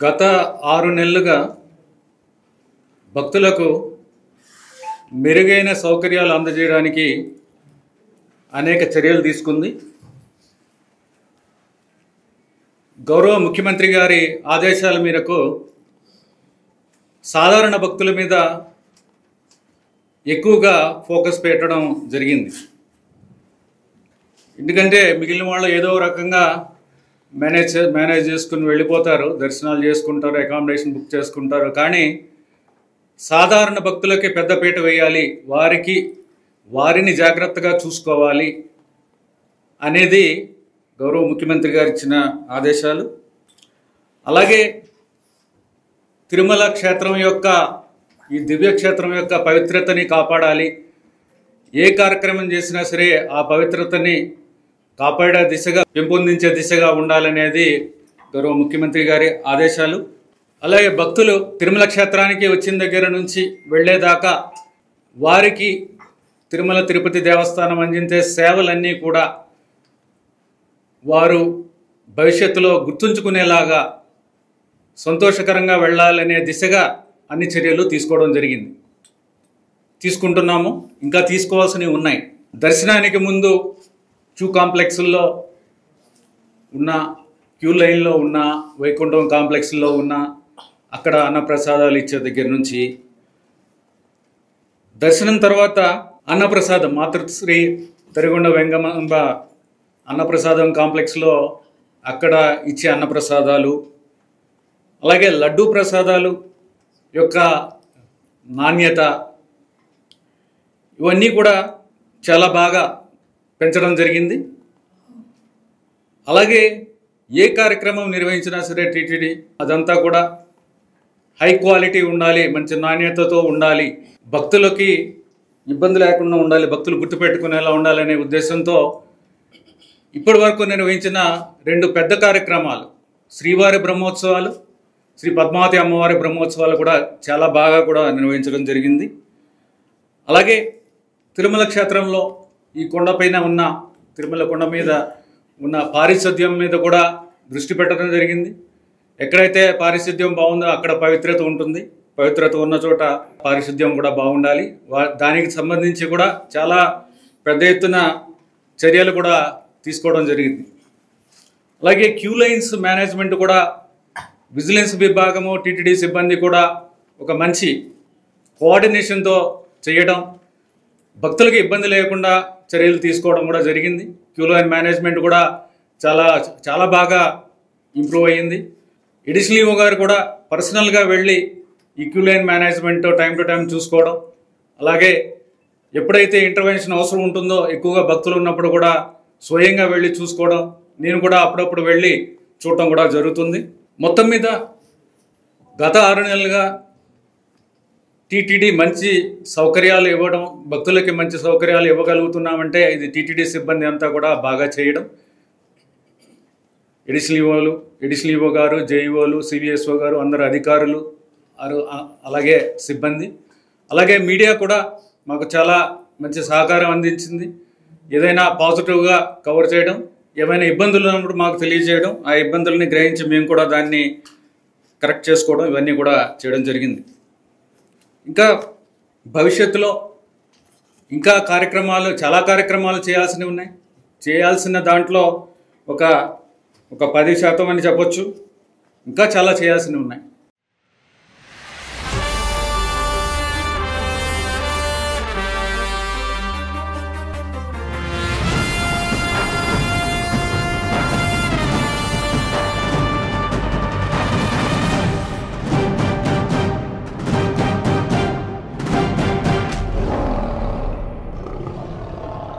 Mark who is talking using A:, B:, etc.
A: గత 6 నెలలుగా భక్తులకు మెరుగైన సౌకర్యాలు అందజేయడానికి అనేక చర్యలు తీసుకుంది. గౌరవ ముఖ్యమంత్రి గారి ఆదేశాల మేరకు సాధారణ భక్తుల మీద ఎక్కువగా ఫోకస్ పెట్టడం జరిగింది. ఎందుకంటే మిగిలిన వాళ్ళు ఏదో రకంగా మేనేజ్ చేసుకుని వెళ్ళిపోతారు, దర్శనాలు చేసుకుంటారు, అకామిడేషన్ బుక్ చేసుకుంటారు. కానీ సాధారణ భక్తులకి పెద్దపీట వేయాలి, వారిని జాగ్రత్తగా చూసుకోవాలి అనేది గౌరవ ముఖ్యమంత్రి గారు ఇచ్చిన ఆదేశాలు. అలాగే తిరుమల క్షేత్రం యొక్క ఈ దివ్యక్షేత్రం యొక్క పవిత్రతని కాపాడాలి. ఏ కార్యక్రమం చేసినా సరే ఆ పవిత్రతని కాపాడే దిశగా, పెంపొందించే దిశగా ఉండాలనేది గౌరవ ముఖ్యమంత్రి గారి ఆదేశాలు. అలాగే భక్తులు తిరుమల క్షేత్రానికి వచ్చిన దగ్గర నుంచి వెళ్ళేదాకా వారికి తిరుమల తిరుపతి దేవస్థానం అందించే సేవలన్నీ కూడా వారు భవిష్యత్తులో గుర్తుంచుకునేలాగా సంతోషకరంగా వెళ్ళాలనే దిశగా అన్ని చర్యలు తీసుకోవడం జరిగింది, తీసుకుంటున్నాము. ఇంకా తీసుకోవాల్సినవి ఉన్నాయి. దర్శనానికి ముందు క్యూ కాంప్లెక్స్లో ఉన్న, క్యూ లైన్లో ఉన్న, వైకుంఠం కాంప్లెక్స్లో ఉన్న అక్కడ అన్నప్రసాదాలు ఇచ్చే దగ్గర నుంచి, దర్శనం తర్వాత అన్నప్రసాదం మాతృశ్రీ తరిగొండ వెంగమాంబ అన్నప్రసాదం కాంప్లెక్స్లో అక్కడ ఇచ్చే అన్నప్రసాదాలు, అలాగే లడ్డూ ప్రసాదాలు యొక్క నాణ్యత, ఇవన్నీ కూడా చాలా బాగా పెంచడం జరిగింది. అలాగే ఏ కార్యక్రమం నిర్వహించినా సరే టీటీడీ అదంతా కూడా హై క్వాలిటీ ఉండాలి, మంచి నాణ్యతతో ఉండాలి, భక్తులకి ఇబ్బంది లేకుండా ఉండాలి, భక్తులు గుర్తుపెట్టుకునేలా ఉండాలనే ఉద్దేశంతో ఇప్పటి వరకు నిర్వహించిన 2 పెద్ద కార్యక్రమాలు, శ్రీవారి బ్రహ్మోత్సవాలు, శ్రీ పద్మావతి అమ్మవారి బ్రహ్మోత్సవాలు కూడా చాలా బాగా కూడా నిర్వహించడం జరిగింది. అలాగే తిరుమల క్షేత్రంలో ఈ కొండపైన ఉన్న, తిరుమల కొండ మీద ఉన్న పారిశుద్ధ్యం మీద కూడా దృష్టి పెట్టడం జరిగింది. ఎక్కడైతే పారిశుద్ధ్యం బాగుందో అక్కడ పవిత్రత ఉంటుంది, పవిత్రత ఉన్న చోట పారిశుద్ధ్యం కూడా బాగుండాలి. దానికి సంబంధించి కూడా చాలా పెద్ద ఎత్తున చర్యలు కూడా తీసుకోవడం జరిగింది. అలాగే క్యూ లైన్స్ మేనేజ్మెంట్ కూడా, విజిలెన్స్ విభాగము, టీటీడీ సిబ్బంది కూడా ఒక మంచి కోఆర్డినేషన్తో చేయడం, భక్తులకి ఇబ్బంది లేకుండా చర్యలు తీసుకోవడం కూడా జరిగింది. క్యూ లైన్ మేనేజ్మెంట్ కూడా చాలా బాగా ఇంప్రూవ్ అయ్యింది. ఎడిషనల్ ఈవో గారు కూడా పర్సనల్గా వెళ్ళి ఈ queue line management time to time చూసుకోవడం, అలాగే ఎప్పుడైతే ఇంటర్వెన్షన్ అవసరం ఉంటుందో ఎక్కువగా భక్తులు ఉన్నప్పుడు కూడా స్వయంగా వెళ్ళి చూసుకోవడం, నేను కూడా అప్పుడప్పుడు వెళ్ళి చూడటం కూడా జరుగుతుంది. మొత్తం మీద గత 6 నెలలుగా టీటీడీ మంచి సౌకర్యాలు ఇవ్వడం, భక్తులకి మంచి సౌకర్యాలు ఇవ్వగలుగుతున్నామంటే ఇది టీటీడీ సిబ్బంది అంతా కూడా బాగా చేయడం. ఎడిషనల్ ఈవో గారు, జేఈఓలు, సివిఎస్ఓ గారు, అందరు అధికారులు, అలాగే సిబ్బంది, అలాగే మీడియా కూడా మాకు చాలా మంచి సహకారం అందించింది. ఏదైనా పాజిటివ్గా కవర్ చేయడం, ఏమైనా ఇబ్బందులు ఉన్నప్పుడు మాకు తెలియజేయడం, ఆ ఇబ్బందులని గ్రహించి మేము కూడా దాన్ని కరెక్ట్ చేసుకోవడం, ఇవన్నీ కూడా చేయడం జరిగింది. ఇంకా భవిష్యత్తులో ఇంకా చాలా కార్యక్రమాలు చేయాల్సినవి ఉన్నాయి. చేయాల్సిన దాంట్లో ఒక 10% అని చెప్పొచ్చు. ఇంకా చాలా చేయాల్సినవి ఉన్నాయి.